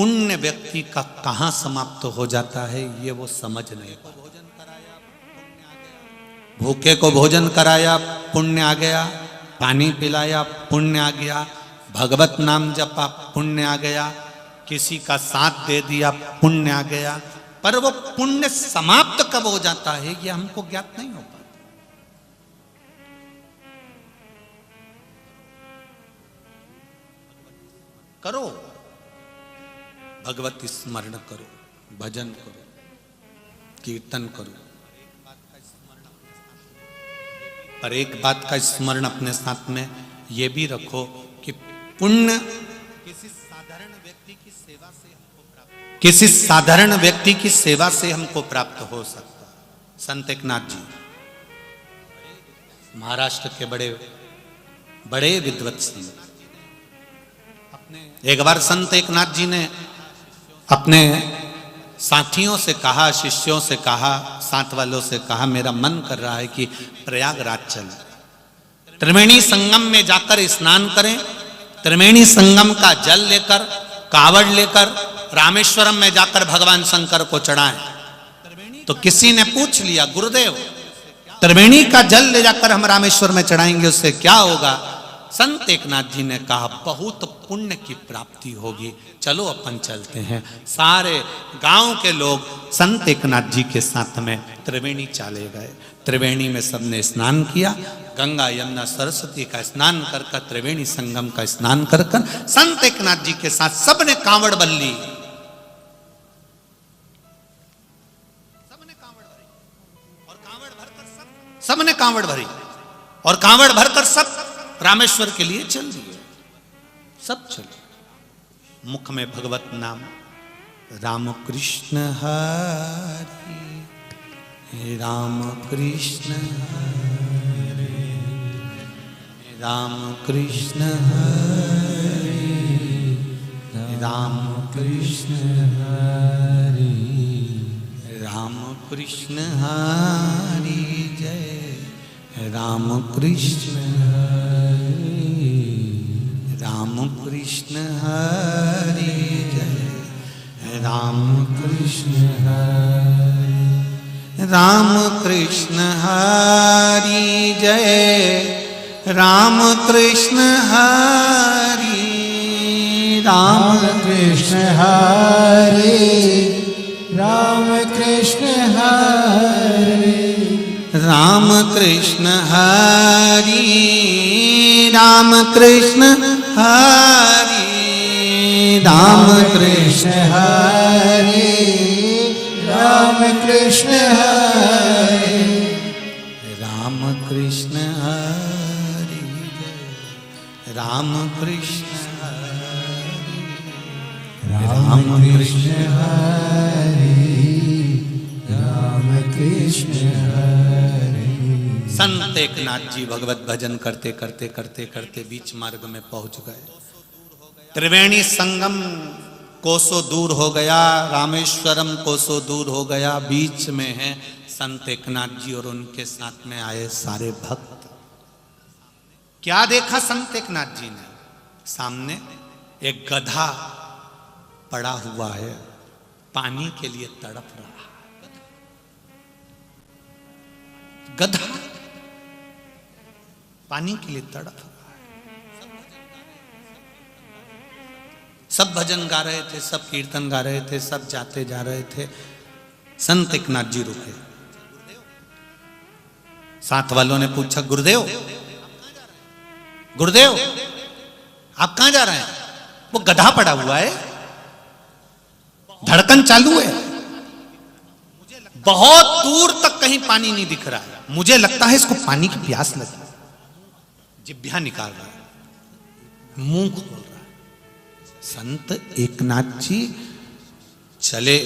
पुण्य व्यक्ति का कहां समाप्त हो जाता है ये वो समझ नहीं पाता। भूखे को भोजन कराया, पुण्य आ गया। पानी पिलाया, पुण्य आ गया। भगवत नाम जपा, पुण्य आ गया। किसी का साथ दे दिया, पुण्य आ गया। पर वो पुण्य समाप्त कब हो जाता है ये हमको ज्ञात नहीं हो पाता। करो, भगवत स्मरण करो, भजन करो, कीर्तन करो, पर एक बात का स्मरण अपने साथ में ये भी रखो कि पुण्य किसी साधारण व्यक्ति की सेवा से हमको प्राप्त हो सकता है। संत एकनाथ जी महाराष्ट्र के बड़े विद्वत संत। एक बार संत एकनाथ जी ने अपने साथियों से कहा, शिष्यों से कहा, साथ वालों से कहा, मेरा मन कर रहा है कि प्रयागराज चलें, त्रिवेणी संगम में जाकर स्नान करें, त्रिवेणी संगम का जल लेकर, कावड़ लेकर रामेश्वरम में जाकर भगवान शंकर को चढ़ाएं। तो किसी ने पूछ लिया, गुरुदेव त्रिवेणी का जल ले जाकर हम रामेश्वर में चढ़ाएंगे, उससे क्या होगा? संत एकनाथ जी ने कहा, बहुत पुण्य की प्राप्ति होगी, चलो अपन चलते हैं। सारे गांव के लोग संत एकनाथ जी के साथ में त्रिवेणी चले गए। त्रिवेणी में सबने स्नान किया, गंगा यमुना सरस्वती का स्नान कर कर, त्रिवेणी संगम का स्नान कर कर संत एकनाथ जी के साथ सबने कांवड़ बल्ली, सबने कांवड़ भरी और कांवड़ भरकर सब रामेश्वर के लिए चल दिए। सब चले, मुख में भगवत नाम, राम कृष्ण हरि राम कृष्ण हरि राम कृष्ण हरि राम कृष्ण हरि राम कृष्ण हरि जय राम कृष्ण राम कृष्ण हरि जय राम कृष्ण हरि राम कृष्ण हरि जय राम कृष्ण हरि राम कृष्ण हरि राम कृष्ण हरि राम कृष्ण हरि राम कृष्ण हरि राम कृष्ण हरि राम कृष्ण हरि राम कृष्ण हरि राम कृष्ण हरि राम कृष्ण हरि राम कृष्ण हरि। संत एकनाथ जी भगवत भजन करते करते करते करते बीच मार्ग में पहुंच गए। त्रिवेणी संगम कोसों दूर हो गया, रामेश्वरम कोसों दूर हो गया, बीच में है संत एकनाथ जी और उनके साथ में आए सारे भक्त। क्या देखा संत एकनाथ जी ने? सामने एक गधा पड़ा हुआ है, पानी के लिए तड़प रहा है। गधा पानी के लिए तड़प रहा है। सब भजन गा रहे थे, सब कीर्तन गा रहे थे, सब जाते जा रहे थे। संत एकनाथ जी रुके। साथ वालों ने पूछा, गुरुदेव गुरुदेव आप कहां जा रहे हैं? वो गधा पड़ा हुआ है, धड़कन चालू है, बहुत दूर तक कहीं पानी नहीं दिख रहा है, मुझे लगता है इसको पानी की प्यास लगी। जिभ्या निकाल रहा है, मुंह खोल रहा है। संत एकनाथ जी चले,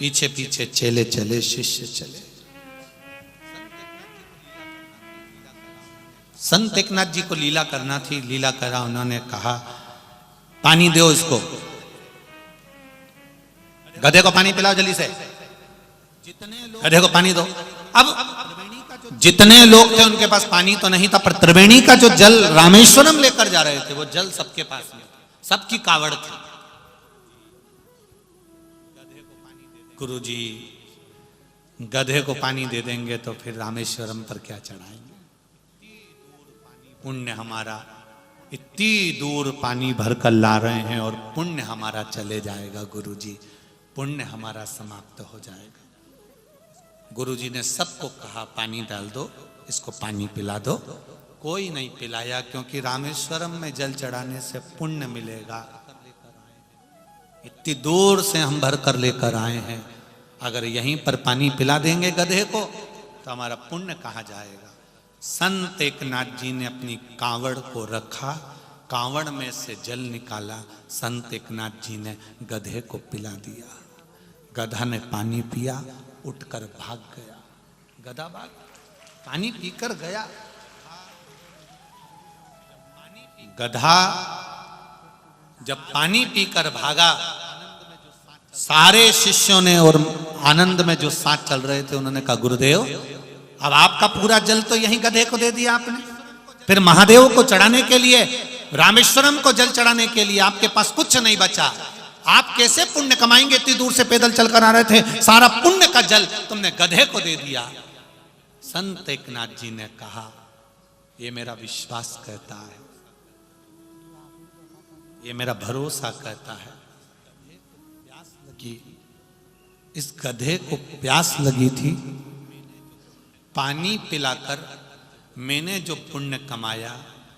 पीछे पीछे चेले चले, शिष्य चले। संत एकनाथ जी को लीला करना थी, लीला करा। उन्होंने कहा, पानी दो इसको, गधे को पानी पिलाओ जल्दी से, गधे को पानी दो। अब जितने लोग थे उनके पास पानी तो नहीं था, पर त्रिवेणी का जो जल रामेश्वरम लेकर जा रहे थे वो जल सबके पास में, सबकी कावड़ थी। गुरुजी गधे को पानी दे देंगे तो फिर रामेश्वरम पर क्या चढ़ाएंगे? पुण्य हमारा इतनी दूर पानी भर कर ला रहे हैं और पुण्य हमारा चले जाएगा गुरुजी, पुण्य हमारा समाप्त हो जाएगा। गुरुजी ने सबको कहा पानी डाल दो, इसको पानी पिला दो। कोई नहीं पिलाया, क्योंकि रामेश्वरम में जल चढ़ाने से पुण्य मिलेगा। इतनी दूर से हम भर कर लेकर आए हैं, अगर यहीं पर पानी पिला देंगे गधे को तो हमारा पुण्य कहाँ जाएगा? संत एकनाथ जी ने अपनी कांवड़ को रखा, कांवड़ में से जल निकाला, संत एकनाथ जी ने गधे को पिला दिया। गधा ने पानी पिया, उठकर भाग गया। गधा भाग पानी पीकर गया। गधा जब पानी पीकर भागा, सारे शिष्यों ने और आनंद में जो साथ चल रहे थे उन्होंने कहा गुरुदेव अब आपका पूरा जल तो यहीं गधे को दे दिया आपने, फिर महादेव को चढ़ाने के लिए, रामेश्वरम को जल चढ़ाने के लिए आपके पास कुछ नहीं बचा। आप कैसे पुण्य कमाएंगे? इतनी दूर से पैदल चलकर आ रहे थे, सारा पुण्य का जल तुमने गधे को दे दिया। संत एकनाथ जी ने कहा ये मेरा विश्वास कहता है, ये मेरा भरोसा कहता है कि इस गधे को प्यास लगी थी, पानी पिलाकर मैंने जो पुण्य कमाया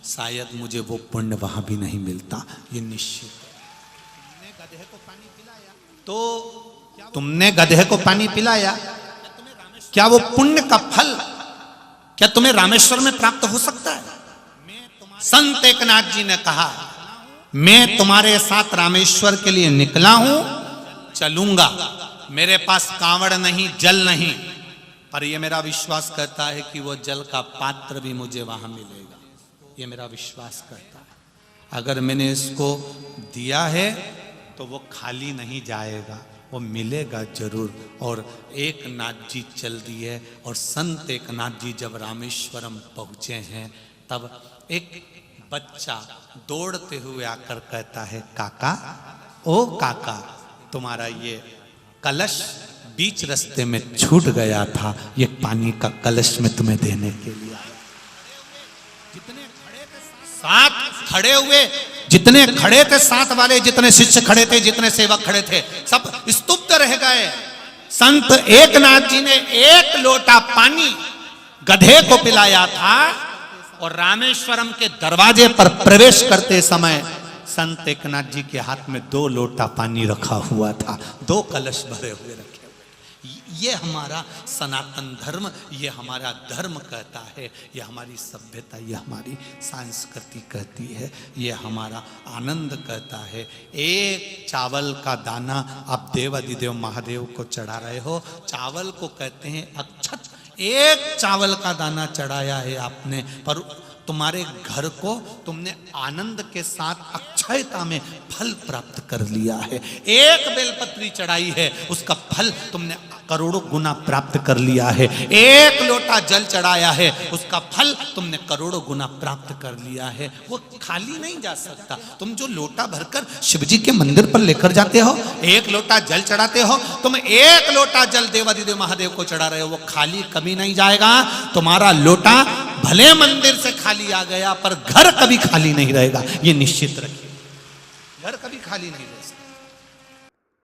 शायद मुझे वो पुण्य वहां भी नहीं मिलता, ये निश्चित है। गधे को पानी पिलाया तो तुमने गधे को पानी पिलाया, क्या वो पुण्य का फल क्या तुम्हें रामेश्वर में प्राप्त हो सकता है? संत एकनाथ जी ने कहा मैं तुम्हारे साथ रामेश्वर के लिए निकला हूं, चलूंगा, मेरे पास कांवड़ नहीं, जल नहीं, पर यह मेरा विश्वास करता है कि वो जल का पात्र भी मुझे वहां मिलेगा। ये मेरा विश्वास करता है, अगर मैंने इसको दिया है तो वो खाली नहीं जाएगा, वो मिलेगा जरूर। और एकनाथ जी चल दिए, और संत एकनाथ जी जब रामेश्वरम पहुंचे हैं तब एक बच्चा दौड़ते हुए आकर कहता है काका, ओ काका, तुम्हारा ये कलश बीच रास्ते में छूट गया था, ये पानी का कलश में तुम्हें देने के लिए आया। साथ खड़े हुए जितने खड़े थे, साथ वाले जितने शिष्य खड़े थे, जितने सेवक खड़े थे, सब स्तुप्त रह गए। संत एकनाथ जी ने एक लोटा पानी गधे को पिलाया था, और रामेश्वरम के दरवाजे पर प्रवेश करते समय संत एकनाथ जी के हाथ में 2 लोटा पानी रखा हुआ था, 2 कलश भरे हुए रखे हुए। ये हमारा सनातन धर्म, ये हमारा धर्म कहता है, ये हमारी सभ्यता, ये हमारी संस्कृति कहती है, ये हमारा आनंद कहता है। एक चावल का दाना आप देवाधिदेव महादेव को चढ़ा रहे हो, चावल को कहते हैं अक्षत। एक चावल का दाना चढ़ाया है आपने, पर तुम्हारे घर को तुमने आनंद के साथ अक्षयता में फल प्राप्त कर लिया है। एक बेलपत्री चढ़ाई है, उसका फल तुमने करोड़ों गुना प्राप्त कर लिया है। एक लोटा जल चढ़ाया है, उसका फल तुमने करोड़ों गुना प्राप्त कर लिया है। वो खाली नहीं जा सकता। तुम जो लोटा भरकर शिवजी के मंदिर पर लेकर जाते हो, एक लोटा जल चढ़ाते हो, तुम एक लोटा जल देवाधिदेव महादेव को चढ़ा रहे हो, वो खाली कभी नहीं जाएगा। तुम्हारा लोटा भले मंदिर से खाली आ गया, पर घर कभी खाली नहीं रहेगा, ये निश्चित रखिए, घर कभी खाली नहीं रहेगा।